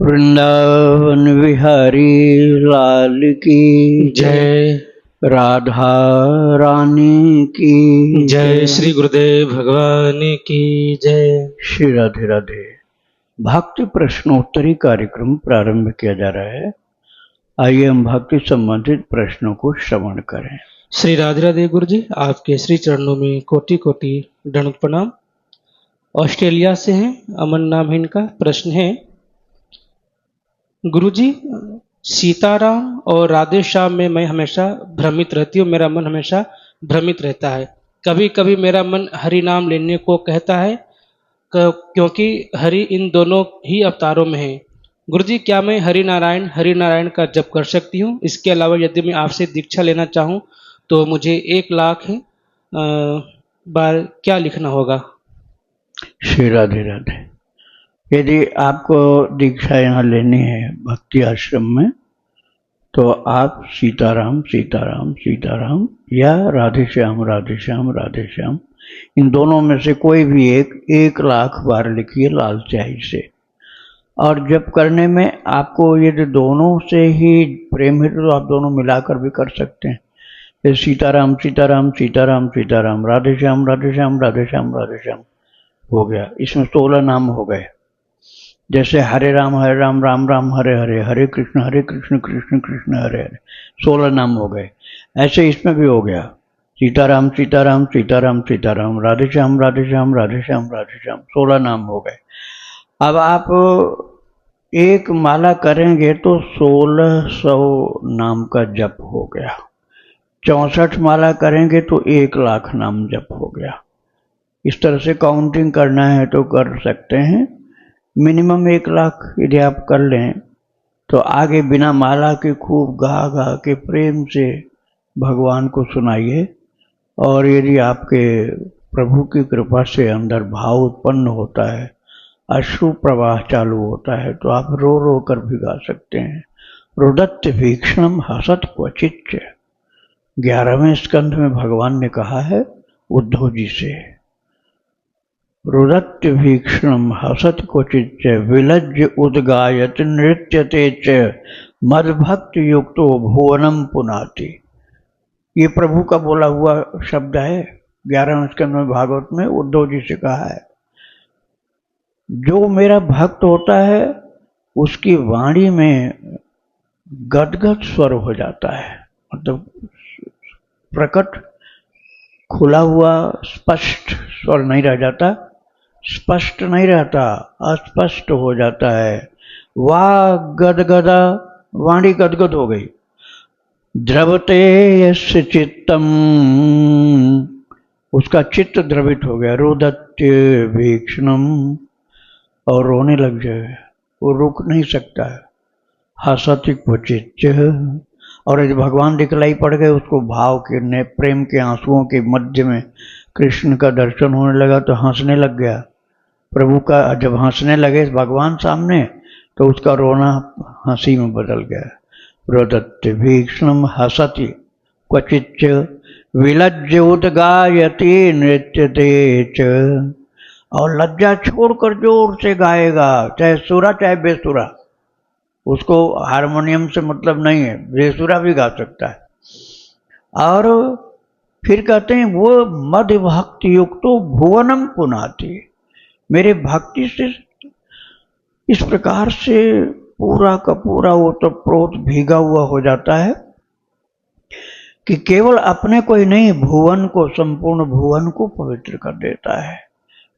वृंदावन विहारी लाल की जय। राधा रानी की जय। श्री गुरुदेव भगवान की जय। श्री राधे राधे। भक्ति प्रश्नोत्तरी कार्यक्रम प्रारंभ किया जा रहा है। आइए हम भक्ति संबंधित प्रश्नों को श्रवण करें। श्री राधे राधे गुरु जी, आपके श्री चरणों में कोटि कोटि दंड प्रणाम। ऑस्ट्रेलिया से हैं, अमन नाम है इनका। प्रश्न है, गुरु जी, सीताराम और राधे श्याम में मैं हमेशा भ्रमित रहती हूँ। मेरा मन हमेशा भ्रमित रहता है। कभी कभी मेरा मन हरि नाम लेने को कहता है, क्योंकि हरि इन दोनों ही अवतारों में है। गुरु जी, क्या मैं हरि नारायण का जप कर सकती हूँ? इसके अलावा यदि मैं आपसे दीक्षा लेना चाहूँ तो मुझे 1,00,000 बार क्या लिखना होगा? श्री राधे राधे। यदि आपको दीक्षा यहाँ लेनी है भक्ति आश्रम में, तो आप सीताराम सीताराम सीताराम या राधे श्याम राधे श्याम राधे श्याम, इन दोनों में से कोई भी एक 1,00,000 बार लिखिए लाल स्याही से। और जप करने में आपको यदि दोनों से ही प्रेम है तो आप दोनों मिलाकर भी कर सकते हैं। जैसे सीताराम सीताराम सीताराम सीताराम, राधे श्याम राधे श्याम राधे श्याम राधे श्याम हो गया। इसमें 16 नाम हो गए। जैसे हरे राम राम राम हरे हरे, हरे कृष्ण कृष्ण कृष्ण हरे हरे, 16 नाम हो गए। ऐसे इसमें भी हो गया, सीताराम सीताराम सीताराम सीताराम, राधे श्याम राधे श्याम राधे श्याम राधे श्याम, 16 नाम हो गए। अब आप एक माला करेंगे तो 1600 नाम का जप हो गया। 64 माला करेंगे तो 1,00,000 नाम जप हो गया। इस तरह से काउंटिंग करना है तो कर सकते हैं। मिनिमम 1,00,000 यदि आप कर लें तो आगे बिना माला के खूब गा गा के प्रेम से भगवान को सुनाइए। और यदि आपके प्रभु की कृपा से अंदर भाव उत्पन्न होता है, अश्रु प्रवाह चालू होता है, तो आप रो रो कर भी गा सकते हैं। रुदत्त भीक्षणम हसत क्वचित। 11वें स्कंध में भगवान ने कहा है उद्धव जी से, रुदत्त भीक्षणम हसत क्वचित विलज्य उद्गायत नृत्यते च मदभक्त युक्तो भुवनम पुनाति। ये प्रभु का बोला हुआ शब्द है। 11वें स्कंध में भागवत में उद्धव जी से कहा है, जो मेरा भक्त होता है उसकी वाणी में गदगद स्वर हो जाता है। मतलब प्रकट खुला हुआ स्पष्ट स्वर नहीं रह जाता, स्पष्ट नहीं रहता, अस्पष्ट हो जाता है। वाह गदगदा, वाणी गदगद हो गई। द्रवते यस्य चित्तम, उसका चित्त द्रवित हो गया। रुदत्य भीक्षणम, और रोने लग जाए, वो रुक नहीं सकता है। हसति क्वचित, और यदि भगवान दिखलाई पड़ गए उसको भाव के प्रेम के आंसुओं के मध्य में कृष्ण का दर्शन होने लगा तो हंसने लग गया। प्रभु का जब हंसने लगे भगवान सामने तो उसका रोना हंसी में बदल गया। रुदत्त भीक्षणम हसति क्वचित विलज्य उद्गायति नृत्यते च। और लज्जा छोड़कर जोर से गाएगा, चाहे सुरा चाहे बेसुरा, उसको हारमोनियम से मतलब नहीं है, बेसुरा भी गा सकता है। और फिर कहते हैं वो मध्य भक्ति युक्तो भुवनम पुनाति, मेरे भक्ति से इस प्रकार से पूरा का पूरा वो तो प्रोत भीगा हुआ हो जाता है कि केवल अपने को ही नहीं, भुवन को, संपूर्ण भुवन को पवित्र कर देता है।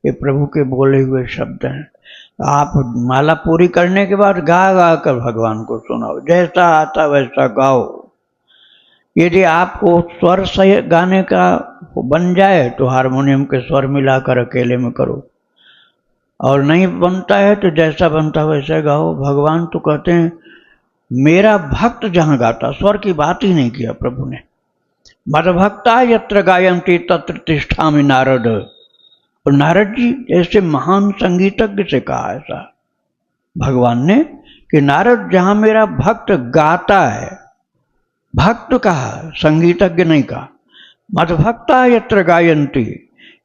ये प्रभु के बोले हुए शब्द हैं। आप माला पूरी करने के बाद गा गा कर भगवान को सुनाओ, जैसा आता वैसा गाओ। यदि आपको स्वर से गाने का बन जाए तो हारमोनियम के स्वर मिलाकर अकेले में करो, और नहीं बनता है तो जैसा बनता वैसा गाओ। भगवान तो कहते हैं मेरा भक्त जहां गाता, स्वर की बात ही नहीं किया प्रभु ने। मदभक्ता यत्र गायन्ति तत्र तिष्ठामि नारद। और नारद जी जैसे महान संगीतज्ञ से कहा ऐसा भगवान ने कि नारद जहां मेरा भक्त गाता है, भक्त कहा, संगीतज्ञ नहीं कहा। मदभक्ता यत्र गायन्ति,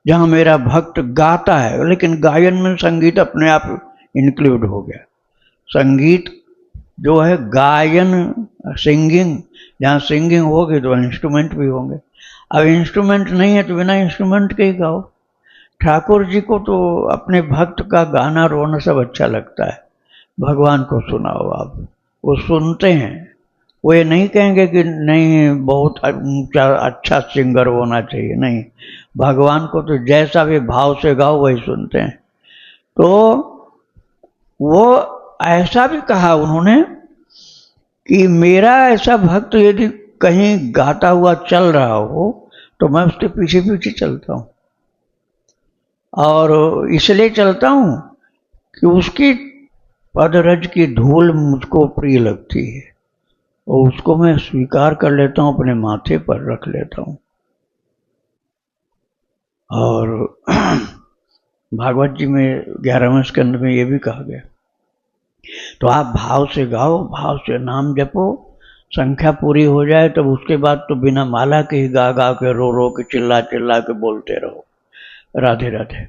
जहां मेरा भक्त गाता है, लेकिन गायन में संगीत अपने आप इंक्लूड हो गया। संगीत जो है गायन, सिंगिंग, जहाँ सिंगिंग होगी तो इंस्ट्रूमेंट भी होंगे। अब इंस्ट्रूमेंट नहीं है तो बिना इंस्ट्रूमेंट के ही गाओ। ठाकुर जी को तो अपने भक्त का गाना रोना सब अच्छा लगता है। भगवान को सुनाओ आप, वो सुनते हैं। वो ये नहीं कहेंगे कि नहीं बहुत ऊंचा अच्छा सिंगर होना चाहिए, नहीं, भगवान को तो जैसा भी भाव से गाओ वही सुनते हैं। तो वो ऐसा भी कहा उन्होंने कि मेरा ऐसा भक्त यदि कहीं गाता हुआ चल रहा हो तो मैं उसके पीछे पीछे चलता हूँ, और इसलिए चलता हूँ कि उसकी पदरज की धूल मुझको प्रिय लगती है और उसको मैं स्वीकार कर लेता हूँ, अपने माथे पर रख लेता हूँ। और भागवत जी में 11वें स्कंद में ये भी कहा गया। तो आप भाव से गाओ, भाव से नाम जपो, संख्या पूरी हो जाए तब उसके बाद तो बिना माला के ही गा गा के रो के चिल्ला चिल्ला के बोलते रहो। राधे राधे।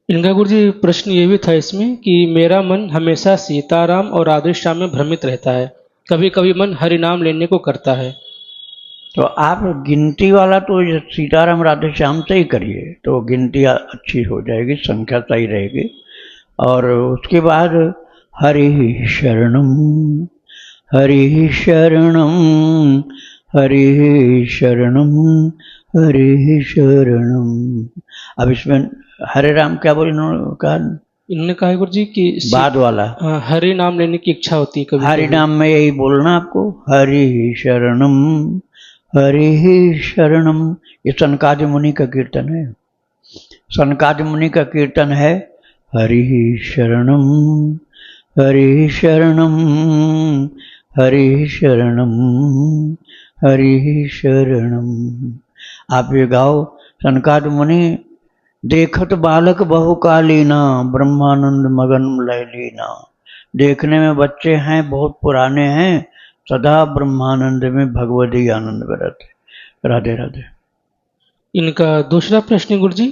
इनका गुरु जी प्रश्न ये भी था इसमें कि मेरा मन हमेशा सीताराम और राधे श्याम में भ्रमित रहता है, कभी कभी मन हरि नाम लेने को करता है। तो आप गिनती वाला तो सीताराम राधे श्याम से ही करिए, तो गिनती अच्छी हो जाएगी, संख्या सही रहेगी। और उसके बाद हरि शरणम हरि शरणम हरि शरणम हरि शरणम। अब इसमें हरे राम क्या बोले इन्होंने कहा? इन्होंने कहा गुरु जी कि बाद वाला हरि नाम लेने की इच्छा होती है कभी हरि नाम में यही बोलना आपको, हरि शरणम हरि शरणम। ये सनकादि मुनि का कीर्तन है। सनकादि मुनि का कीर्तन है हरि शरणम हरि शरणम हरि शरणम हरि शरणम। आप ये गाओ। सनकादि मुनि देखत बालक बहुकालीना ब्रह्मानंद मगन लयलीना। देखने में बच्चे हैं, बहुत पुराने हैं, सदा ब्रह्मानंद में भगवदी आनंद बरत। राधे राधे। इनका दूसरा प्रश्न गुरुजी,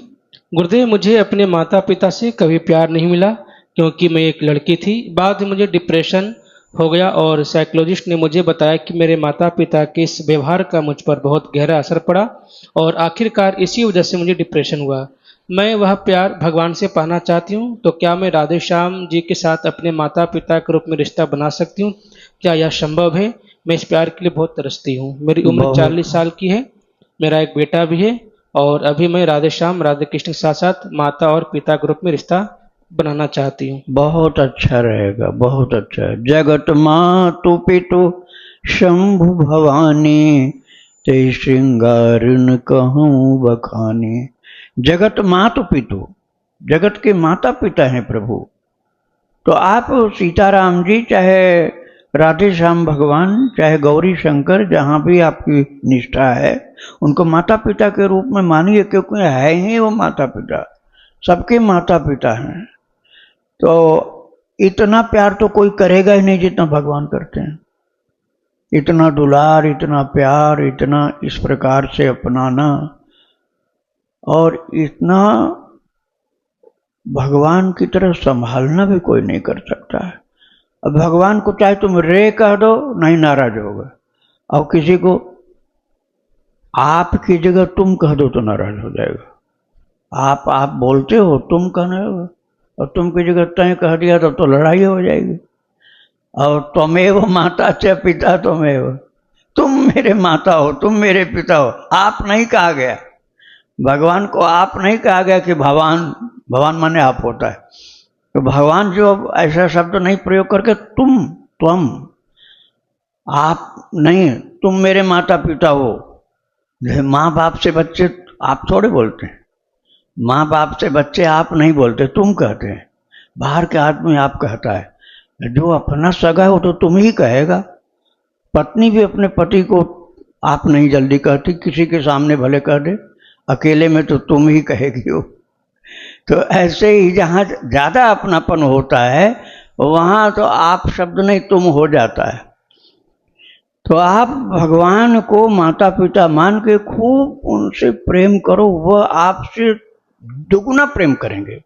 गुरुदेव मुझे अपने माता पिता से कभी प्यार नहीं मिला क्योंकि मैं एक लड़की थी। बाद में मुझे डिप्रेशन हो गया और साइकोलॉजिस्ट ने मुझे बताया कि मेरे माता पिता के इस व्यवहार का मुझ पर बहुत गहरा असर पड़ा और आखिरकार इसी वजह से मुझे डिप्रेशन हुआ। मैं वह प्यार भगवान से पाना चाहती हूँ, तो क्या मैं राधे श्याम जी के साथ अपने माता पिता के रूप में रिश्ता बना सकती हूँ? क्या यह संभव है? मैं इस प्यार के लिए बहुत तरसती हूँ। मेरी उम्र 40 साल की है, मेरा एक बेटा भी है और अभी मैं राधे श्याम राधे कृष्ण के साथ साथ माता और पिता के रूप में रिश्ता बनाना चाहती हूँ। बहुत अच्छा रहेगा, बहुत अच्छा है। जगत मातु पितु शंभु भवानी ते श्रृंगारिन कहूँ बखानी। जगत मातु पितु, जगत के माता पिता हैं प्रभु। तो आप सीताराम जी, चाहे राधे श्याम भगवान, चाहे गौरी शंकर, जहाँ भी आपकी निष्ठा है, उनको माता पिता के रूप में मानिए, क्योंकि है ही वो माता पिता, सबके माता पिता हैं। तो इतना प्यार तो कोई करेगा ही नहीं जितना भगवान करते हैं। इतना दुलार, इतना प्यार, इतना इस प्रकार से अपनाना, और इतना भगवान की तरह संभालना भी कोई नहीं कर सकता है। अब भगवान को चाहे तुम रे कह दो, नहीं नाराज होगा, और किसी को आप की जगह तुम कह दो तो नाराज हो जाएगा। आप बोलते हो, तुम कहने हो, और तुम की जगह तय कह दिया तो लड़ाई हो जाएगी। और त्वमेव माता च पिता त्वमेव, तुम मेरे माता हो, तुम मेरे पिता हो। आप नहीं कहा गया, भगवान को आप नहीं कहा गया कि भगवान माने आप होता है। तो भगवान जो ऐसा शब्द नहीं प्रयोग करके तुम आप नहीं, तुम मेरे माता पिता हो। माँ बाप से बच्चे आप थोड़े बोलते हैं, माँ बाप से बच्चे आप नहीं बोलते, तुम कहते हैं। बाहर के आदमी आप कहता है, जो अपना सगा है वो तो तुम ही कहेगा। पत्नी भी अपने पति को आप नहीं जल्दी कहती, किसी के सामने भले कह दे, अकेले में तो तुम ही कहेगी हो। तो ऐसे ही जहाँ ज़्यादा अपनापन होता है वहाँ तो आप शब्द नहीं, तुम हो जाता है। तो आप भगवान को माता पिता मान के खूब उनसे प्रेम करो, वह आपसे दुगुना प्रेम करेंगे।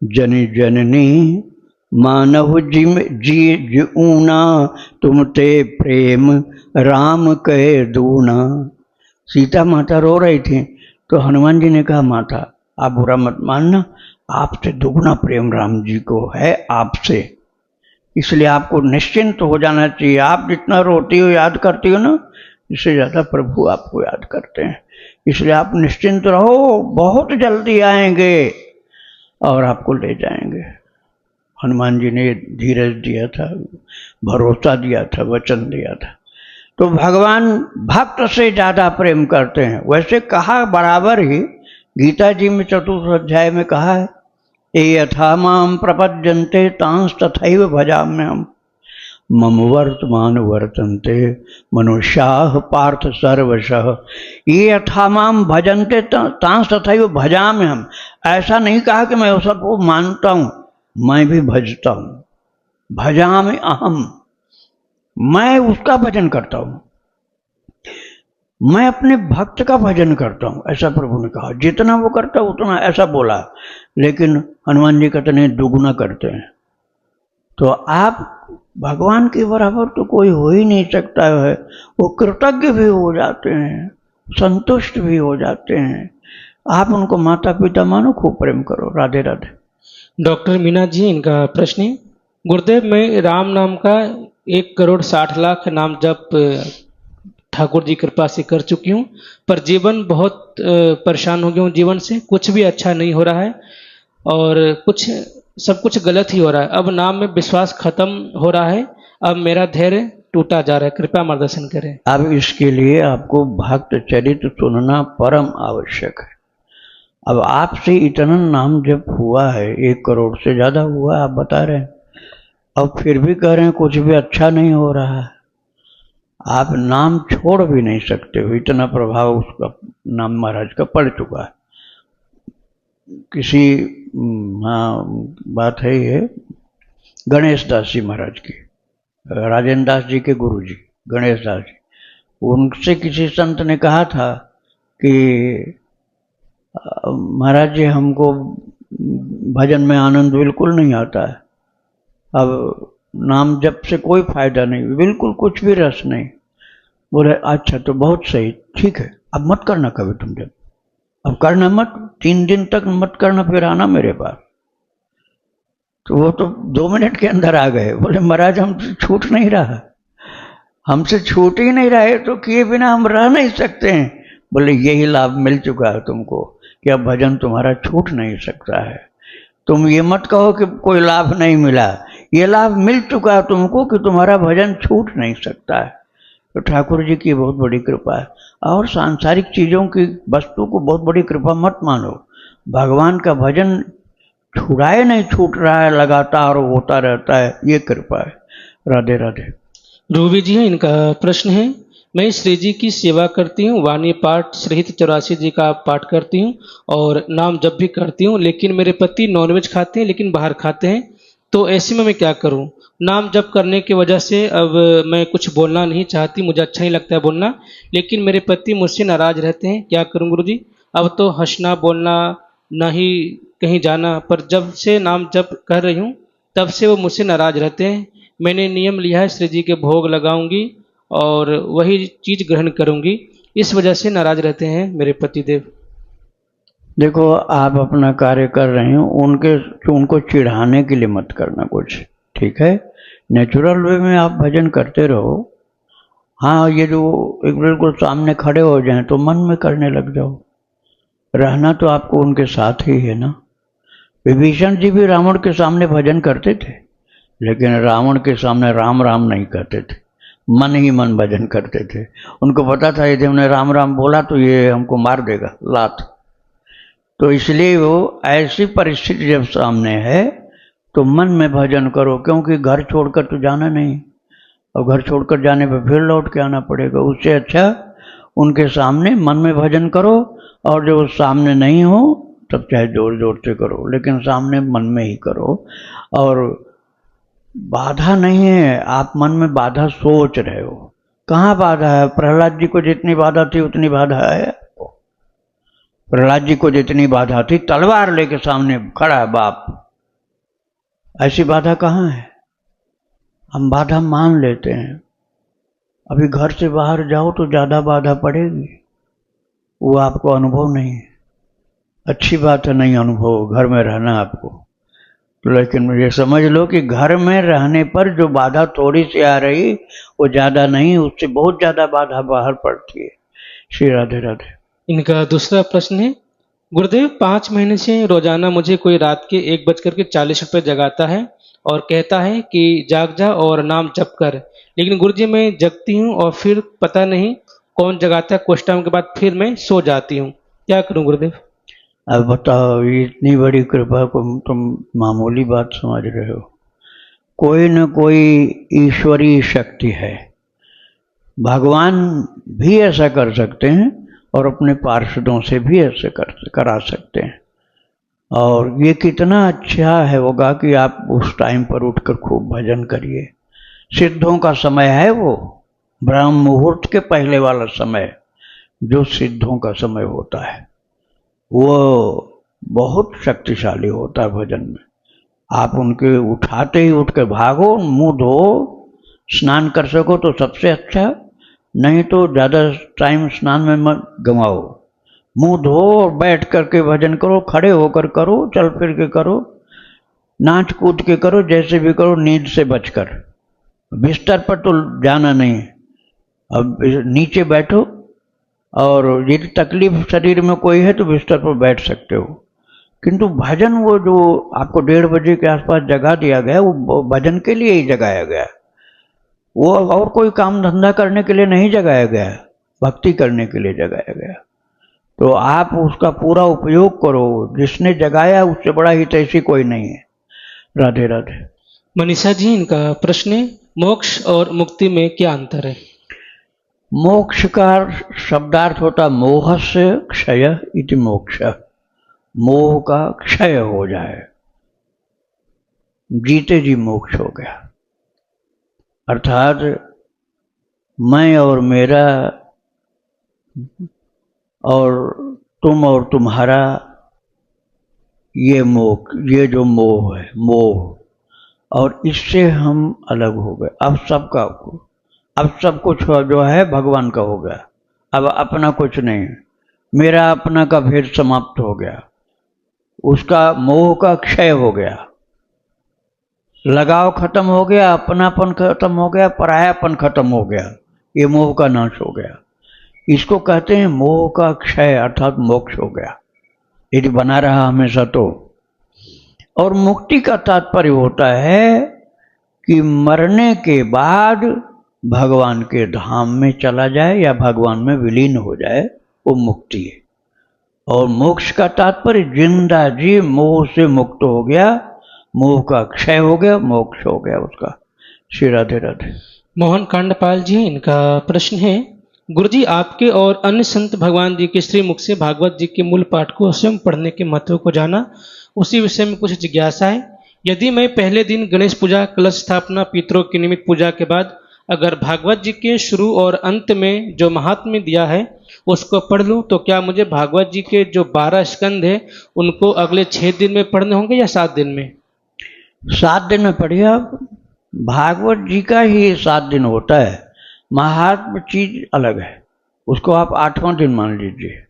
जनि जननी मानव जी ऊना, तुम ते प्रेम राम कहे दूना। सीता माता रो रही थी तो हनुमान जी ने कहा, माता आप बुरा मत मानना, आपसे दुगना प्रेम राम जी को है आपसे, इसलिए आपको निश्चिंत हो जाना चाहिए। आप जितना रोती हो याद करती हो ना, इससे ज़्यादा प्रभु आपको याद करते हैं, इसलिए आप निश्चिंत रहो, बहुत जल्दी आएंगे और आपको ले जाएंगे। हनुमान जी ने धीरज दिया था, भरोसा दिया था, वचन दिया था। तो भगवान भक्त से ज़्यादा प्रेम करते हैं। वैसे कहा बराबर ही गीता जी में 4th अध्याय में कहा है, ये यथा माम प्रपद्यन्ते तांस तथैव भजाम्यहम्, मम वर्तमान वर्तन्ते मनुष्याः पार्थ सर्वशः। ये यथा माम भजन्ते तांस तथैव भजाम्यहम्। ऐसा नहीं कहा कि मैं सबको मानता हूँ, मैं भी भजता हूँ। भजामि अहम, मैं उसका भजन करता हूँ, मैं अपने भक्त का भजन करता हूँ, ऐसा प्रभु ने कहा। जितना वो करता उतना, ऐसा बोला। लेकिन हनुमान जी कहते हैं दुगुना करते हैं। तो आप भगवान के बराबर तो कोई हो ही नहीं सकता है। वो कृतज्ञ भी हो जाते हैं, संतुष्ट भी हो जाते हैं। आप उनको माता पिता मानो, खूब प्रेम करो। राधे राधे। डॉक्टर मीना जी, इनका प्रश्न है, गुरुदेव मैं राम नाम का 1,60,00,000 नाम जप ठाकुर जी कृपा से कर चुकी हूँ, पर जीवन बहुत परेशान हो गया हूँ। जीवन से कुछ भी अच्छा नहीं हो रहा है और सब कुछ गलत ही हो रहा है। अब नाम में विश्वास खत्म हो रहा है, अब मेरा धैर्य टूटा जा रहा है, कृपया मार्गदर्शन करें। अब इसके लिए आपको भक्त चरित्र सुनना परम आवश्यक है। अब आपसे इतना नाम जब हुआ है, 1 करोड़ से ज़्यादा हुआ, आप बता रहे हैं, अब फिर भी कह रहे हैं कुछ भी अच्छा नहीं हो रहा है। आप नाम छोड़ भी नहीं सकते हो, इतना प्रभाव उसका नाम महाराज का पड़ चुका है। किसी हाँ बात है ये गणेश दास जी महाराज की, राजेंद्र दास जी के गुरु जी गणेश दास जी, उनसे किसी संत ने कहा था कि महाराज जी हमको भजन में आनंद बिल्कुल नहीं आता है, अब नाम जप से कोई फायदा नहीं, बिल्कुल कुछ भी रस नहीं। बोले अच्छा तो बहुत सही, ठीक है, अब मत करना कभी तुम जब, अब करना मत, 3 दिन तक मत करना, फिर आना मेरे पास। तो वो तो 2 मिनट के अंदर आ गए। बोले महाराज हमसे छूट नहीं रहा, हमसे छूट ही नहीं रहा है, तो किए बिना हम रह नहीं सकते हैं। बोले यही लाभ मिल चुका है तुमको कि अब भजन तुम्हारा छूट नहीं सकता है। तुम ये मत कहो कि कोई लाभ नहीं मिला, ये लाभ मिल चुका है तुमको कि तुम्हारा भजन छूट नहीं सकता है। तो ठाकुर जी की बहुत बड़ी कृपा है। और सांसारिक चीज़ों की वस्तु को बहुत बड़ी कृपा मत मानो। भगवान का भजन छुड़ाए नहीं छूट रहा है, लगातार होता रहता है, ये कृपा है। राधे राधे। रूबी जी हैं, इनका प्रश्न है, मैं श्री जी की सेवा करती हूँ, वाणी पाठ सहित 84 जी का पाठ करती हूँ और नाम जप भी करती हूँ, लेकिन मेरे पति नॉनवेज खाते हैं लेकिन बाहर खाते हैं, तो ऐसे में मैं क्या करूँ? नाम जप करने की वजह से अब मैं कुछ बोलना नहीं चाहती, मुझे अच्छा नहीं लगता है बोलना, लेकिन मेरे पति मुझसे नाराज रहते हैं, क्या करूँ गुरु जी? अब तो हंसना बोलना ना ही कहीं जाना, पर जब से नाम जप कर रही हूँ तब से वो मुझसे नाराज रहते हैं। मैंने नियम लिया है श्री जी के भोग लगाऊंगी और वही चीज ग्रहण करूंगी, इस वजह से नाराज रहते हैं मेरे पतिदेव। देखो आप अपना कार्य कर रहे हो, उनको चिढ़ाने के लिए मत करना कुछ, ठीक है? नेचुरल वे में आप भजन करते रहो। हाँ, ये जो एक बिल्कुल सामने खड़े हो जाएं तो मन में करने लग जाओ। रहना तो आपको उनके साथ ही है ना। विभीषण जी भी रावण के सामने भजन करते थे, लेकिन रावण के सामने राम राम नहीं करते थे, मन ही मन भजन करते थे। उनको पता था यदि हमने राम राम बोला तो ये हमको मार देगा लात। तो इसलिए वो ऐसी परिस्थिति जब सामने है तो मन में भजन करो, क्योंकि घर छोड़कर तो जाना नहीं, और घर छोड़कर जाने पर फिर लौट के आना पड़ेगा। उससे अच्छा उनके सामने मन में भजन करो, और जब सामने नहीं हो तब चाहे जोर जोर से करो, लेकिन सामने मन में ही करो। और बाधा नहीं है, आप मन में बाधा सोच रहे हो, कहाँ बाधा है? प्रहलाद जी को जितनी बाधा थी उतनी बाधा है। प्रहलाद जी को जितनी बाधा थी, तलवार लेके सामने खड़ा है बाप, ऐसी बाधा कहाँ है? हम बाधा मान लेते हैं। अभी घर से बाहर जाओ तो ज़्यादा बाधा पड़ेगी, वो आपको अनुभव नहीं है। अच्छी बात है नहीं अनुभव, घर में रहना आपको, लेकिन ये समझ लो कि घर में रहने पर जो बाधा थोड़ी सी आ रही वो ज़्यादा नहीं, उससे बहुत ज़्यादा बाधा बाहर पड़ती है। श्री राधे राधे। इनका दूसरा प्रश्न है, गुरुदेव 5 महीने से रोजाना मुझे कोई रात के 1:40 जगाता है और कहता है कि जाग जा और नाम जप कर, लेकिन गुरुजी मैं जगती हूँ और फिर पता नहीं कौन जगाता है, कुछ टाइम के बाद फिर मैं सो जाती हूँ, क्या करूँ गुरुदेव? अब बताओ, ये इतनी बड़ी कृपा को तुम मामूली बात समझ रहे हो? कोई न कोई ईश्वरीय शक्ति है। भगवान भी ऐसा कर सकते हैं और अपने पार्षदों से भी ऐसे करा सकते हैं। और ये कितना अच्छा है होगा कि आप उस टाइम पर उठकर खूब भजन करिए। सिद्धों का समय है वो, ब्रह्म मुहूर्त के पहले वाला समय जो सिद्धों का समय होता है, वो बहुत शक्तिशाली होता है भजन में। आप उनके उठाते ही उठ के भागो, मुंह धो, स्नान कर सको तो सबसे अच्छा, नहीं तो ज़्यादा टाइम स्नान में मत गंवाओ। मुंह धो और बैठ करके भजन करो, खड़े होकर करो, चल फिर के करो, नाच कूद के करो, जैसे भी करो, नींद से बचकर। बिस्तर पर तो जाना नहीं। अब नीचे बैठो, और यदि तकलीफ शरीर में कोई है तो बिस्तर पर बैठ सकते हो, किंतु भजन वो जो आपको 1:30 के आसपास जगा दिया गया, वो भजन के लिए ही जगाया गया। वो और कोई काम धंधा करने के लिए नहीं जगाया गया, भक्ति करने के लिए जगाया गया। तो आप उसका पूरा उपयोग करो। जिसने जगाया उससे बड़ा हितैषी कोई नहीं है। राधे राधे। मनीषा जी, इनका प्रश्न है, मोक्ष और मुक्ति में क्या अंतर है? मोक्ष का शब्दार्थ होता मोहस्य क्षय इति मोक्ष। मोह का क्षय हो जाए, जीते जी मोक्ष हो गया। अर्थात मैं और मेरा और तुम और तुम्हारा, ये मोह, ये जो मोह है, मोह, और इससे हम अलग हो गए। अब सब कुछ जो है भगवान का हो गया। अब अपना कुछ नहीं, मेरा अपना का भेद समाप्त हो गया, उसका मोह का क्षय हो गया, लगाव खत्म हो गया, अपनापन खत्म हो गया, परायापन खत्म हो गया, ये मोह का नाश हो गया। इसको कहते हैं मोह का क्षय, अर्थात मोक्ष हो गया, यदि बना रहा हमेशा तो। और मुक्ति का तात्पर्य होता है कि मरने के बाद भगवान के धाम में चला जाए या भगवान में विलीन हो जाए, वो मुक्ति है। और मोक्ष का तात्पर्य जिंदा जी मोह से मुक्त हो गया, मोह का क्षय हो गया, मोक्ष हो गया उसका। श्री राधे राधे। मोहन कांडपाल जी, इनका प्रश्न है, गुरुजी आपके और अन्य संत भगवान जी के श्री मुख से भागवत जी के मूल पाठ को स्वयं पढ़ने के महत्व को जाना, उसी विषय में कुछ जिज्ञासा है। यदि मैं पहले दिन गणेश पूजा, कलश स्थापना, पितरों की निमित्त पूजा के बाद अगर भागवत जी के शुरू और अंत में जो महात्म्य दिया है उसको पढ़ लूँ, तो क्या मुझे भागवत जी के जो 12 स्कंद है उनको अगले 6 दिन में पढ़ने होंगे या 7 दिन में? 7 दिन में पढ़िए आप। भागवत जी का ही 7 दिन होता है, महात्म चीज अलग है, उसको आप 8वां दिन मान लीजिए।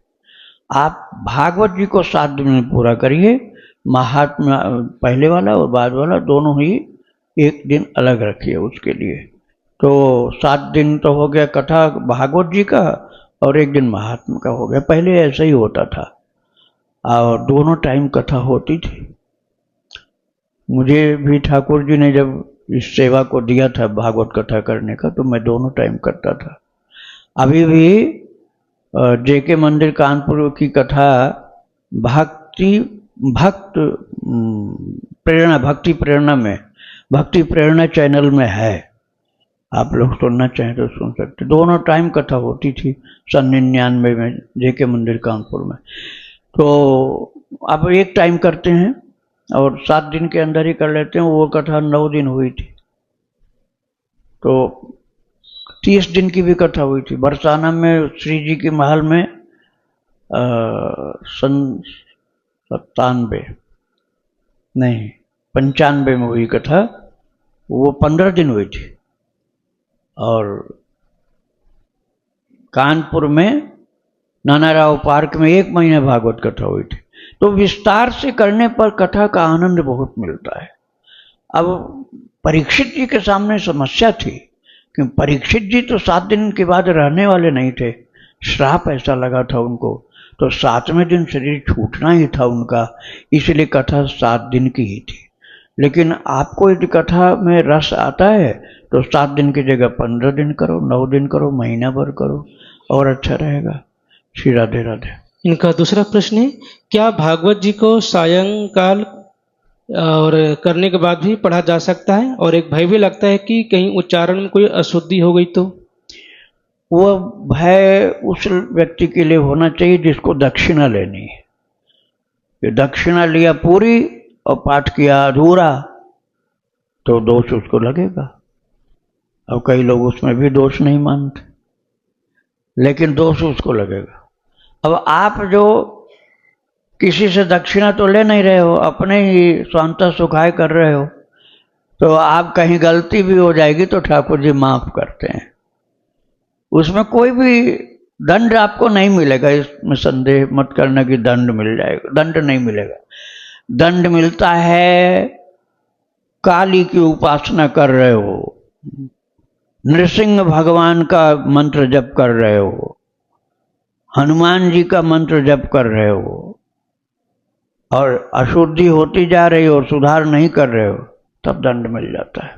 आप भागवत जी को 7 दिन में पूरा करिए, महात्मा पहले वाला और बाद वाला दोनों ही एक दिन अलग रखिए उसके लिए। तो 7 दिन तो हो गया कथा भागवत जी का, और एक दिन महात्मा का हो गया। पहले ऐसा ही होता था, और दोनों टाइम कथा होती थी। मुझे भी ठाकुर जी ने जब इस सेवा को दिया था भागवत कथा करने का, तो मैं दोनों टाइम करता था। अभी भी जेके मंदिर कानपुर की कथा भक्ति प्रेरणा चैनल में है, आप लोग सुनना चाहें तो सुन सकते। दोनों टाइम कथा होती थी 99 में जेके मंदिर कानपुर में। तो अब एक टाइम करते हैं और 7 दिन के अंदर ही कर लेते हैं। वो कथा 9 दिन हुई थी, तो 30 दिन की भी कथा हुई थी। बरसाना में श्री जी के महल में 97 नहीं 95 में हुई कथा, वो 15 दिन हुई थी। और कानपुर में नाना राव पार्क में 1 महीने भागवत कथा हुई थी। तो विस्तार से करने पर कथा का आनंद बहुत मिलता है। अब परीक्षित जी के सामने समस्या थी कि परीक्षित जी तो 7 दिन के बाद रहने वाले नहीं थे, श्राप ऐसा लगा था उनको, तो 7वें दिन शरीर छूटना ही था उनका, इसलिए कथा 7 दिन की ही थी। लेकिन आपको यदि कथा में रस आता है तो 7 दिन की जगह 15 दिन करो, 9 दिन करो, महीना भर करो, और अच्छा रहेगा। श्री राधे राधे। इनका दूसरा प्रश्न है, क्या भागवत जी को सायंकाल और करने के बाद भी पढ़ा जा सकता है? और एक भय भी लगता है कि कहीं उच्चारण में कोई अशुद्धि हो गई तो? वह भय उस व्यक्ति के लिए होना चाहिए जिसको दक्षिणा लेनी है। ये दक्षिणा लिया पूरी और पाठ किया अधूरा तो दोष उसको लगेगा। अब कई लोग उसमें भी दोष नहीं मानते, लेकिन दोष उसको लगेगा। अब आप जो किसी से दक्षिणा तो ले नहीं रहे हो, अपने ही स्वांता सुखाय कर रहे हो, तो आप कहीं गलती भी हो जाएगी तो ठाकुर जी माफ करते हैं, उसमें कोई भी दंड आपको नहीं मिलेगा। इसमें संदेह मत करना कि दंड मिल जाएगा, दंड नहीं मिलेगा। दंड मिलता है काली की उपासना कर रहे हो, नृसिंह भगवान का मंत्र जप कर रहे हो, हनुमान जी का मंत्र जप कर रहे हो और अशुद्धि होती जा रही हो और सुधार नहीं कर रहे हो, तब दंड मिल जाता है।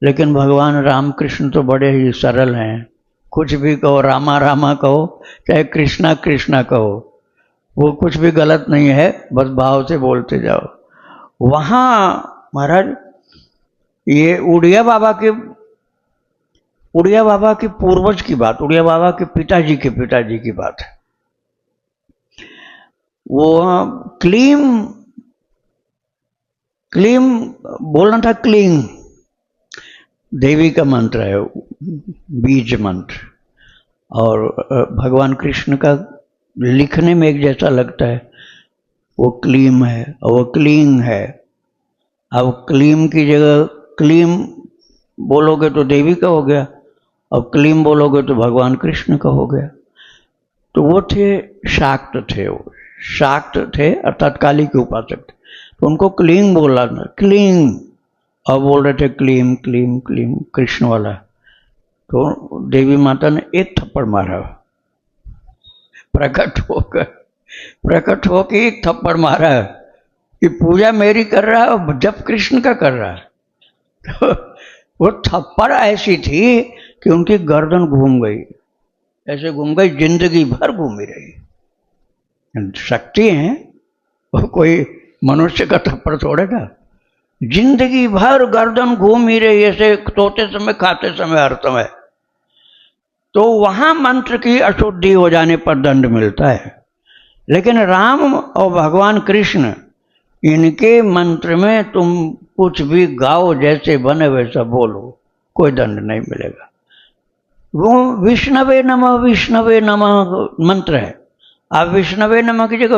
लेकिन भगवान रामकृष्ण तो बड़े ही सरल हैं, कुछ भी कहो, रामा रामा कहो, चाहे कृष्णा कृष्णा कहो, वो कुछ भी गलत नहीं है, बस भाव से बोलते जाओ। वहाँ महाराज ये उड़िया बाबा के पूर्वज की बात, उड़िया बाबा के पिताजी की बात है। वो क्लीम बोलना था, क्लीम देवी का मंत्र है, बीज मंत्र, और भगवान कृष्ण का लिखने में एक जैसा लगता है, वो क्लीम है और वो क्लींग है। अब क्लीम की जगह क्लीम बोलोगे तो देवी का हो गया, और क्लीम बोलोगे तो भगवान कृष्ण का हो गया। तो वो थे शाक्त थे अर्थात काली के उपासक थे, तो उनको क्लींग बोला था, क्लींग, और बोल रहे थे क्लीम क्लीम क्लीम कृष्ण वाला। तो देवी माता ने एक थप्पड़ मारा, प्रकट होकर एक थप्पड़ मारा कि पूजा मेरी कर रहा है और जब कृष्ण का कर रहा है। तो वो थप्पड़ ऐसी थी कि उनकी गर्दन घूम गई, ऐसे घूम गई, जिंदगी भर घूमी रही। शक्ति है, वो कोई मनुष्य का थप्पड़ छोड़ेगा, जिंदगी भर गर्दन घूम ही रही, ऐसे सोते समय खाते समय हर समय। तो वहां मंत्र की अशुद्धि हो जाने पर दंड मिलता है। लेकिन राम और भगवान कृष्ण, इनके मंत्र में तुम कुछ भी गाओ, जैसे बने वैसा बोलो, कोई दंड नहीं मिलेगा। वो विष्णवे नमः मंत्र है। आप विष्णवे नमः की जगह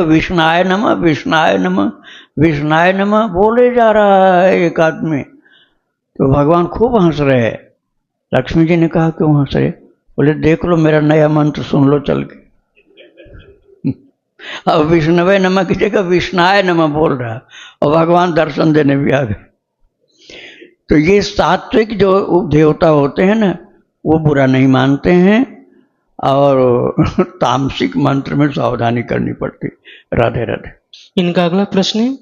विष्णाय नमः बोले जा रहा है एक आदमी। तो भगवान खूब हंस रहे हैं। लक्ष्मी जी ने कहा क्यों हंस रहे? बोले देख लो मेरा नया मंत्र सुन लो चल के। अब विष्णवे नमः की जगह विष्णाय नमः बोल रहा, और भगवान दर्शन देने भी आ गए। तो ये सात्विक जो देवता होते हैं ना, वो बुरा नहीं मानते हैं, और तामसिक मंत्र में सावधानी करनी पड़ती। राधे राधे। इनका अगला प्रश्न है,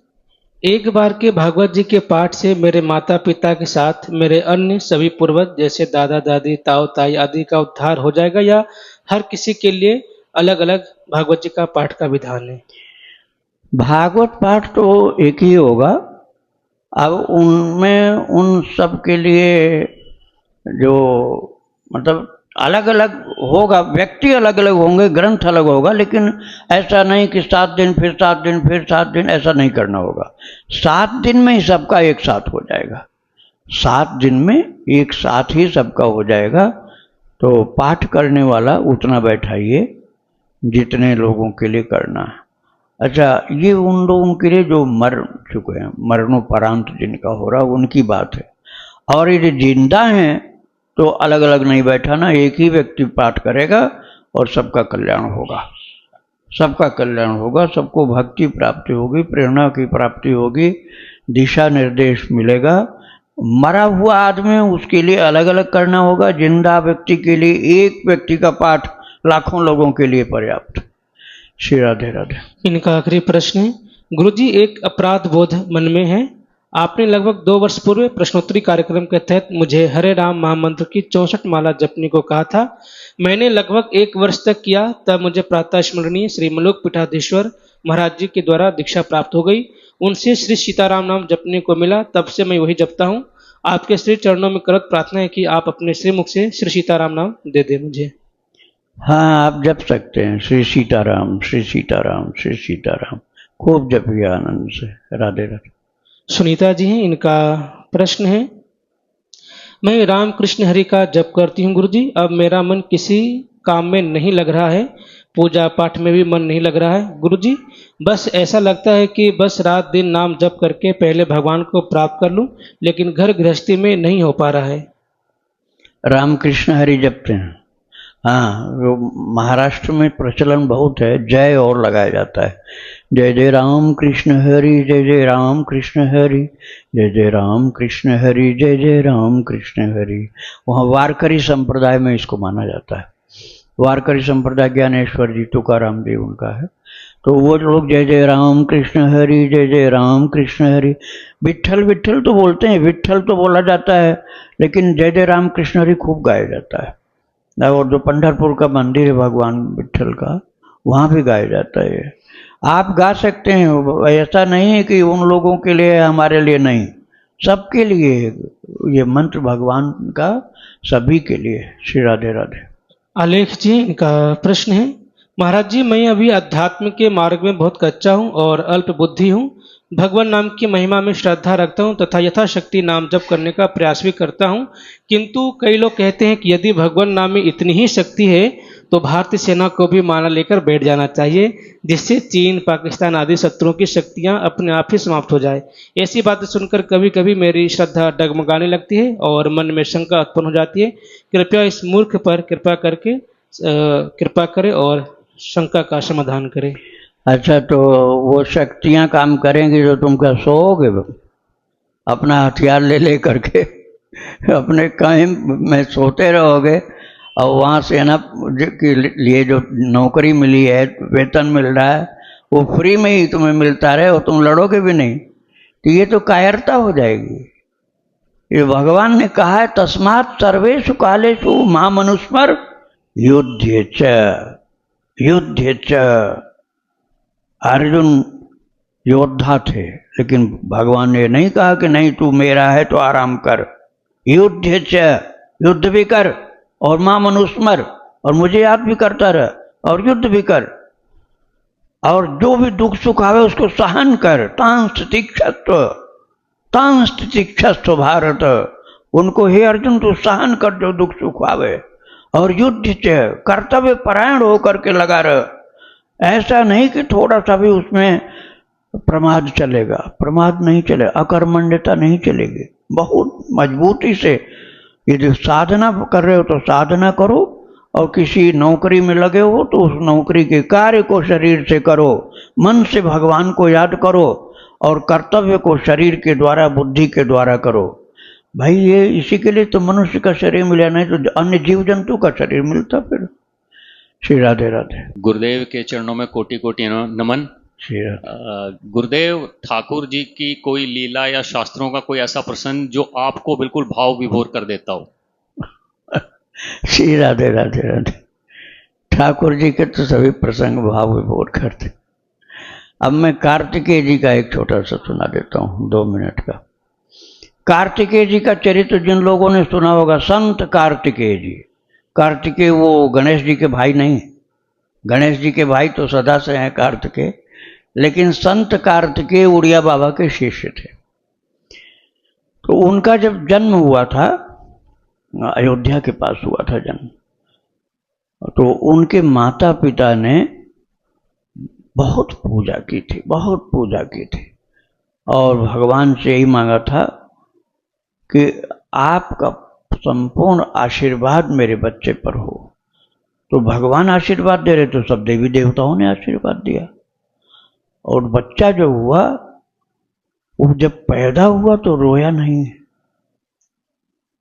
एक बार के भागवत जी के पाठ से मेरे माता पिता के साथ मेरे अन्य सभी पूर्वज जैसे दादा दादी ताऊ ताई आदि का उद्धार हो जाएगा, या हर किसी के लिए अलग अलग भागवत जी का पाठ का विधान है? भागवत पाठ तो एक ही होगा। अब उनमें उन सब के लिए जो मतलब अलग अलग होगा, व्यक्ति अलग अलग होंगे, ग्रंथ अलग होगा, लेकिन ऐसा नहीं कि 7 दिन फिर 7 दिन फिर 7 दिन, ऐसा नहीं करना होगा। 7 दिन में ही सबका एक साथ हो जाएगा, 7 दिन में एक साथ ही सबका हो जाएगा। तो पाठ करने वाला उतना बैठाइए जितने लोगों के लिए करना है। अच्छा, ये उन लोगों के लिए जो चुके हैं, मरणोपरांत जिनका हो रहा उनकी बात है। और ये जिंदा हैं तो अलग अलग नहीं बैठा ना, एक ही व्यक्ति पाठ करेगा और सबका कल्याण होगा, सबका कल्याण होगा, सबको भक्ति प्राप्ति होगी, प्रेरणा की प्राप्ति होगी, दिशा निर्देश मिलेगा। मरा हुआ आदमी उसके लिए अलग अलग करना होगा, जिंदा व्यक्ति के लिए एक व्यक्ति का पाठ लाखों लोगों के लिए पर्याप्त। श्री राधे राधे। इनका आखिरी प्रश्न है, गुरुजी एक अपराध बोध मन में है। आपने लगभग 2 वर्ष पूर्व प्रश्नोत्तरी कार्यक्रम के तहत मुझे हरे राम महामंत्र की 64 माला जपने को कहा था। मैंने लगभग 1 वर्ष तक किया, तब मुझे प्रातः स्मरणीय श्री मलोक पीठाधीश्वर महाराज जी के द्वारा दीक्षा प्राप्त हो गई। उनसे श्री सीताराम नाम जपने को मिला, तब से मैं वही जपता हूँ। आपके श्री चरणों में करत प्रार्थना है कि आप अपने श्रीमुख से श्री सीताराम नाम दे दें मुझे। हाँ, आप जप सकते हैं श्री सीताराम, श्री सीताराम, श्री सीताराम, खूब जपिए आनंद से। राधे राधे। सुनीता जी हैं, इनका प्रश्न है, मैं राम कृष्ण हरि का जप करती हूँ गुरुजी, अब मेरा मन किसी काम में नहीं लग रहा है, पूजा पाठ में भी मन नहीं लग रहा है गुरुजी। बस ऐसा लगता है कि बस रात दिन नाम जप करके पहले भगवान को प्राप्त कर लूं, लेकिन घर गृहस्थी में नहीं हो पा रहा है। राम कृष्ण हरि जपते हैं। हाँ, वो महाराष्ट्र में प्रचलन बहुत है, जय और लगाया जाता है, जय जय राम कृष्ण हरि, जय जय राम कृष्ण हरि, जय जय राम कृष्ण हरि, जय जय राम कृष्ण हरि। वहाँ वारकरी संप्रदाय में इसको माना जाता है। वारकरी संप्रदाय ज्ञानेश्वर जी, तुकाराम जी उनका है, तो वो लोग जय जय राम कृष्ण हरि, जय जय राम कृष्ण हरि। विठल विठल तो बोलते हैं, विठल तो बोला जाता है, लेकिन जय जय राम कृष्ण हरि खूब गाया जाता है। और जो पंढरपुर का मंदिर है भगवान विठल का, वहाँ भी गाया जाता है। आप गा सकते हैं, ऐसा नहीं है कि उन लोगों के लिए हमारे लिए नहीं, सबके लिए ये मंत्र भगवान का, सभी के लिए। श्री राधे राधे। आलेख जी, इनका प्रश्न है, महाराज जी मैं अभी अध्यात्म के मार्ग में बहुत कच्चा हूँ और अल्प बुद्धि हूँ। भगवान नाम की महिमा में श्रद्धा रखता हूँ तथा यथाशक्ति नाम जप करने का प्रयास भी करता हूँ, किंतु कई लोग कहते हैं कि यदि भगवान नाम में इतनी ही शक्ति है तो भारतीय सेना को भी माला लेकर बैठ जाना चाहिए, जिससे चीन पाकिस्तान आदि शत्रुओं की शक्तियाँ अपने आप ही समाप्त हो जाए। ऐसी बातें सुनकर कभी कभी मेरी श्रद्धा डगमगाने लगती है और मन में शंका उत्पन्न हो जाती है। कृपया इस मूर्ख पर कृपा करें और शंका का समाधान करें। अच्छा, तो वो शक्तियाँ काम करेंगी तो तुम क्या सोओगे? अपना हथियार ले करके अपने कैंप में सोते रहोगे, और वहाँ सेना के लिए जो नौकरी मिली है, वेतन मिल रहा है, वो फ्री में ही तुम्हें मिलता रहे और तुम लड़ोगे भी नहीं, तो ये तो कायरता हो जाएगी। ये भगवान ने कहा है, तस्मात् सर्वेषु कालेषु माम अनुस्मर युध्ये च। अर्जुन योद्धा थे, लेकिन भगवान ने नहीं कहा कि नहीं तू मेरा है तो आराम कर। युद्ध च, युद्ध भी कर, और मां मनुस्मर, और मुझे याद भी करता रह, और युद्ध भी कर, और जो भी दुख सुख आवे उसको सहन कर। तां स्थितिक्षस्व भारत, उनको हे अर्जुन तू सहन कर जो दुख सुख आवे, और युद्ध च, कर्तव्य परायण होकर के लगा रह। ऐसा नहीं कि थोड़ा सा भी उसमें प्रमाद चलेगा, प्रमाद नहीं चले, अकर्मण्यता नहीं चलेगी, बहुत मजबूती से। यदि साधना कर रहे हो तो साधना करो, और किसी नौकरी में लगे हो तो उस नौकरी के कार्य को शरीर से करो, मन से भगवान को याद करो, और कर्तव्य को शरीर के द्वारा, बुद्धि के द्वारा करो। भाई ये इसी के लिए तो मनुष्य का शरीर मिला, नहीं तो अन्य जीव जंतु का शरीर मिलता फिर। श्री राधे राधे। गुरुदेव के चरणों में कोटि कोटि नमन। गुरुदेव, ठाकुर जी की कोई लीला या शास्त्रों का कोई ऐसा प्रसंग जो आपको बिल्कुल भाव विभोर कर देता हो? श्री राधे राधे राधे। ठाकुर जी के तो सभी प्रसंग भाव विभोर करते। अब मैं कार्तिकेय जी का एक छोटा सा सुना देता हूँ, 2 मिनट का। कार्तिकेय जी का चरित्र जिन लोगों ने सुना होगा, संत कार्तिकेय जी। कार्तिकेय वो गणेश जी के भाई नहीं, गणेश जी के भाई तो सदा से हैं कार्तिकेय, लेकिन संत कार्तिकेय उड़िया बाबा के शिष्य थे। तो उनका जब जन्म हुआ था, अयोध्या के पास हुआ था जन्म, तो उनके माता पिता ने बहुत पूजा की थी, बहुत पूजा की थी। और भगवान से यही मांगा था कि आपका संपूर्ण आशीर्वाद मेरे बच्चे पर हो। तो भगवान आशीर्वाद दे रहे तो सब देवी देवताओं ने आशीर्वाद दिया। और बच्चा जो हुआ वो जब पैदा हुआ तो रोया नहीं।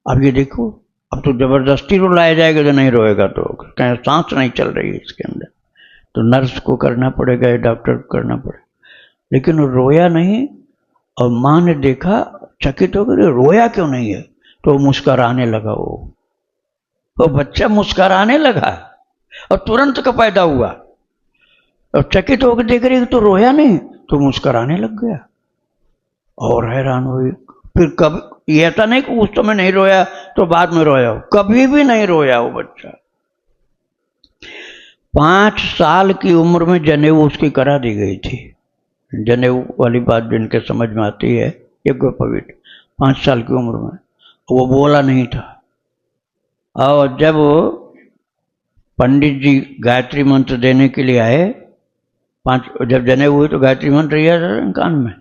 अब ये देखो, अब तो जबरदस्ती रुलाया जाएगा, जो नहीं रोएगा तो कहीं सांस नहीं चल रही है इसके अंदर, तो नर्स को करना पड़ेगा या डॉक्टर को करना पड़ेगा, लेकिन वो रोया नहीं। और माँ ने देखा, चकित हो गई, रोया क्यों नहीं है? तो मुस्कराने लगा। वो बच्चा मुस्कराने लगा और तुरंत का पैदा हुआ, और चकित होकर देख रही तो रोया नहीं, तो मुस्कराने लग गया। और हैरान हुई। फिर कभी ये ऐसा नहीं कि उस समय नहीं रोया तो बाद में रोया हो, कभी भी नहीं रोया वो बच्चा। 5 साल की उम्र में जनेऊ उसकी करा दी गई थी। जनेऊ वाली बात जिनके समझ में आती है, एक पवित्र 5 साल की उम्र में वो बोला नहीं था। और जब पंडित जी गायत्री मंत्र देने के लिए आए, जब जनेऊ हुई तो गायत्री मंत्र लिया था कान में,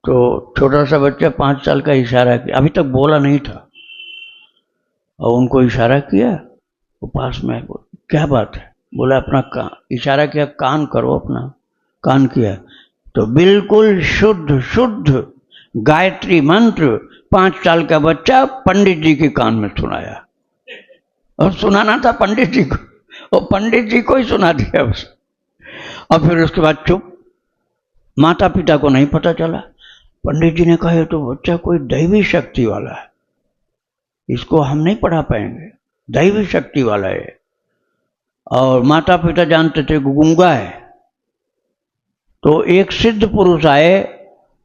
तो छोटा सा बच्चा 5 साल का इशारा किया, अभी तक बोला नहीं था, और उनको इशारा किया। वो पास में बोला, क्या बात है? बोला अपना कान, इशारा किया कान करो, अपना कान किया, तो बिल्कुल शुद्ध शुद्ध गायत्री मंत्र 5 साल का बच्चा पंडित जी के कान में सुनाया। और सुनाना था पंडित जी को, और पंडित जी को ही सुना दिया उसे। और फिर उसके बाद चुप। माता पिता को नहीं पता चला। पंडित जी ने कहा ये तो बच्चा कोई दैवी शक्ति वाला है, इसको हम नहीं पढ़ा पाएंगे, दैवी शक्ति वाला है। और माता पिता जानते थे गूंगा है। तो एक सिद्ध पुरुष आए,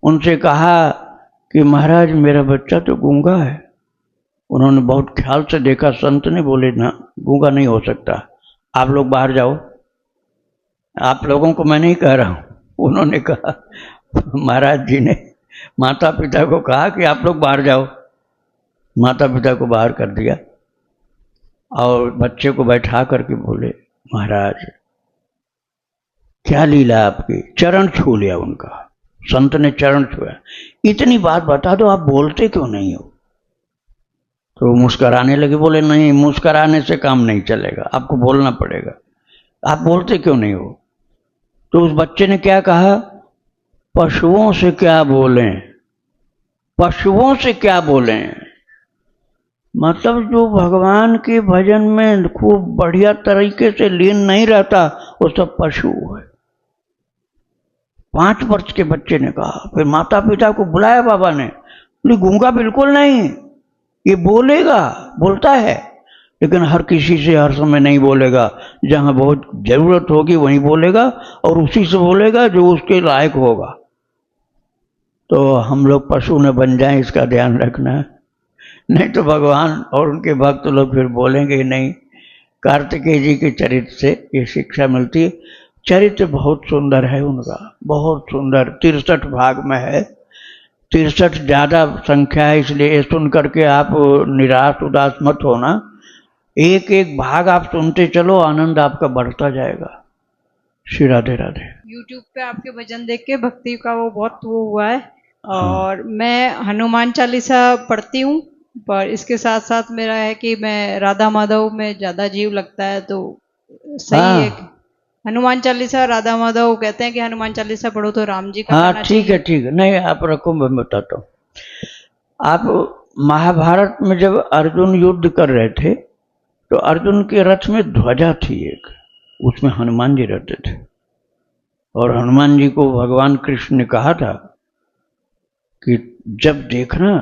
उनसे कहा कि महाराज मेरा बच्चा तो गूंगा है। उन्होंने बहुत ख्याल से देखा, संत ने बोले ना गूंगा नहीं हो सकता, आप लोग बाहर जाओ। आप लोगों को मैं नहीं कह रहा हूँ, उन्होंने कहा, महाराज जी ने माता पिता को कहा कि आप लोग बाहर जाओ। माता पिता को बाहर कर दिया और बच्चे को बैठा करके बोले, महाराज क्या लीला आपकी? चरण छू लिया उनका, संत ने चरण छुआ। इतनी बात बता दो, आप बोलते क्यों नहीं हो? तो मुस्कराने लगे, बोले नहीं, मुस्कराने से काम नहीं चलेगा, आपको बोलना पड़ेगा, आप बोलते क्यों नहीं हो? तो उस बच्चे ने क्या कहा, पशुओं से क्या बोलें, पशुओं से क्या बोलें। मतलब जो भगवान के भजन में खूब बढ़िया तरीके से लीन नहीं रहता वो सब पशु है। 5 वर्ष के बच्चे ने कहा। फिर माता पिता को बुलाया बाबा ने, बोले गूंगा बिल्कुल नहीं, ये बोलेगा, बोलता है, लेकिन हर किसी से हर समय नहीं बोलेगा, जहां बहुत जरूरत होगी वहीं बोलेगा, और उसी से बोलेगा जो उसके लायक होगा। तो हम लोग पशु न बन जाएं, इसका ध्यान रखना, नहीं तो भगवान और उनके भक्त लोग फिर बोलेंगे ही नहीं। कार्तिकेय जी के चरित्र से ये शिक्षा मिलती है। चरित्र बहुत सुंदर है उनका, बहुत सुंदर, 63 भाग में है। 63 ज़्यादा संख्या है, इसलिए ये सुन करके आप निराश उदास मत होना। एक एक भाग आप सुनते चलो, आनंद आपका बढ़ता जाएगा। श्री राधे राधे। YouTube पे आपके भजन देख के भक्ति का वो बहुत वो हुआ है। और मैं हनुमान चालीसा पढ़ती हूँ, पर इसके साथ साथ मेरा है कि मैं राधा माधव में ज़्यादा जीव लगता है, तो सही है। हनुमान चालीसा, राधा माधव कहते हैं कि हनुमान चालीसा पढ़ो तो राम जी का गाना ठीक है, ठीक है, नहीं आप रखो, मैं बताता हूँ। आप महाभारत में जब अर्जुन युद्ध कर रहे थे तो अर्जुन के रथ में ध्वजा थी एक, उसमें हनुमान जी रहते थे। और हनुमान जी को भगवान कृष्ण ने कहा था कि जब देखना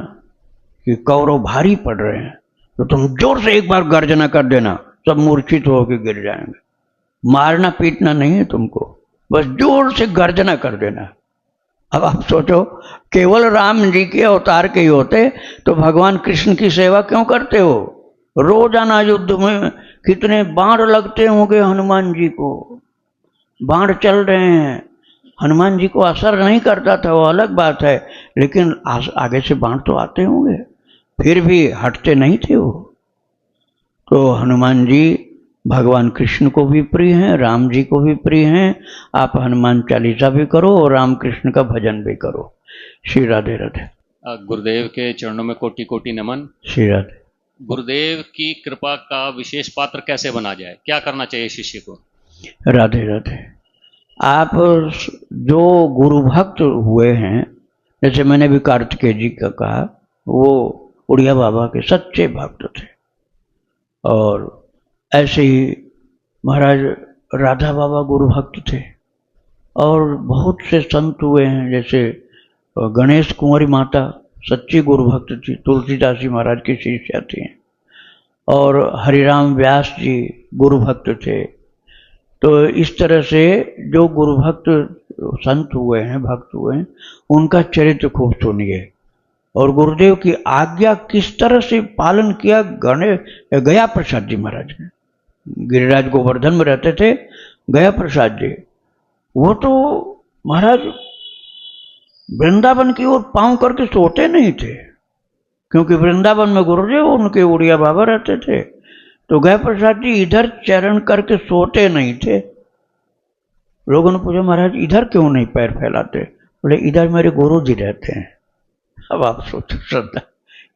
कि कौरव भारी पड़ रहे हैं तो तुम जोर से एक बार गर्जना कर देना, सब मूर्छित होकर गिर जाएंगे। मारना पीटना नहीं है तुमको, बस जोर से गर्जना कर देना। अब आप सोचो, केवल राम जी के अवतार के ही होते तो भगवान कृष्ण की सेवा क्यों करते हो? रोजाना युद्ध में कितने बाण लगते होंगे हनुमान जी को, बाण चल रहे हैं, हनुमान जी को असर नहीं करता था, वो अलग बात है, लेकिन आगे से बाण तो आते होंगे, फिर भी हटते नहीं थे वो। तो हनुमान जी भगवान कृष्ण को भी प्रिय हैं, राम जी को भी प्रिय हैं। आप हनुमान चालीसा भी करो और राम कृष्ण का भजन भी करो। श्री राधे राधे। गुरुदेव के चरणों में कोटि कोटि नमन। श्री राधे। गुरुदेव की कृपा का विशेष पात्र कैसे बना जाए, क्या करना चाहिए शिष्य को? राधे राधे। आप जो गुरु भक्त हुए हैं, जैसे मैंने भी कार्तिकेय जी का कहा, वो उड़िया बाबा के सच्चे भक्त थे। और ऐसे ही महाराज राधा बाबा गुरु भक्त थे। और बहुत से संत हुए हैं, जैसे गणेश कुंवरी माता सच्ची गुरु भक्त थी, तुलसीदास जी महाराज की शिष्या थी। और हरिराम व्यास जी गुरु भक्त थे। तो इस तरह से जो गुरु भक्त संत हुए हैं, भक्त हुए हैं, उनका चरित्र खूब सुनिए। और गुरुदेव की आज्ञा किस तरह से पालन किया गया प्रसाद जी महाराज ने। गिरिराज गोवर्धन में रहते थे गया प्रसाद जी। वो तो महाराज वृंदावन की ओर पांव करके सोते नहीं थे, क्योंकि वृंदावन में गुरुदेव उनके उड़िया बाबा रहते थे। तो गया प्रसाद जी इधर चरण करके सोते नहीं थे। लोगों ने पूछा, महाराज इधर क्यों नहीं पैर फैलाते? बोले इधर मेरे गुरु जी रहते हैं। अब आप सोचो, श्रद्धा,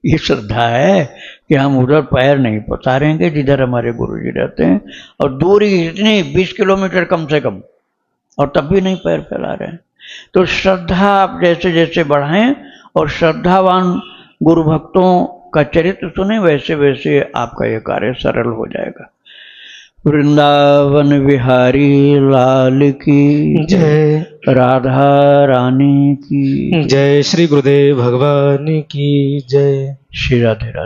ये श्रद्धा है कि हम उधर पैर नहीं पसारेंगे जिधर हमारे गुरु जी रहते हैं। और दूरी इतनी 20 किलोमीटर कम से कम, और तब भी नहीं पैर फैला रहे हैं। तो श्रद्धा आप जैसे जैसे बढ़ाएं और श्रद्धावान गुरु भक्तों का चरित्र सुने, वैसे वैसे आपका यह कार्य सरल हो जाएगा। वृंदावन विहारी लाल की जय। राधा रानी की जय। श्री गुरुदेव भगवान की जय। श्री राधे राधे।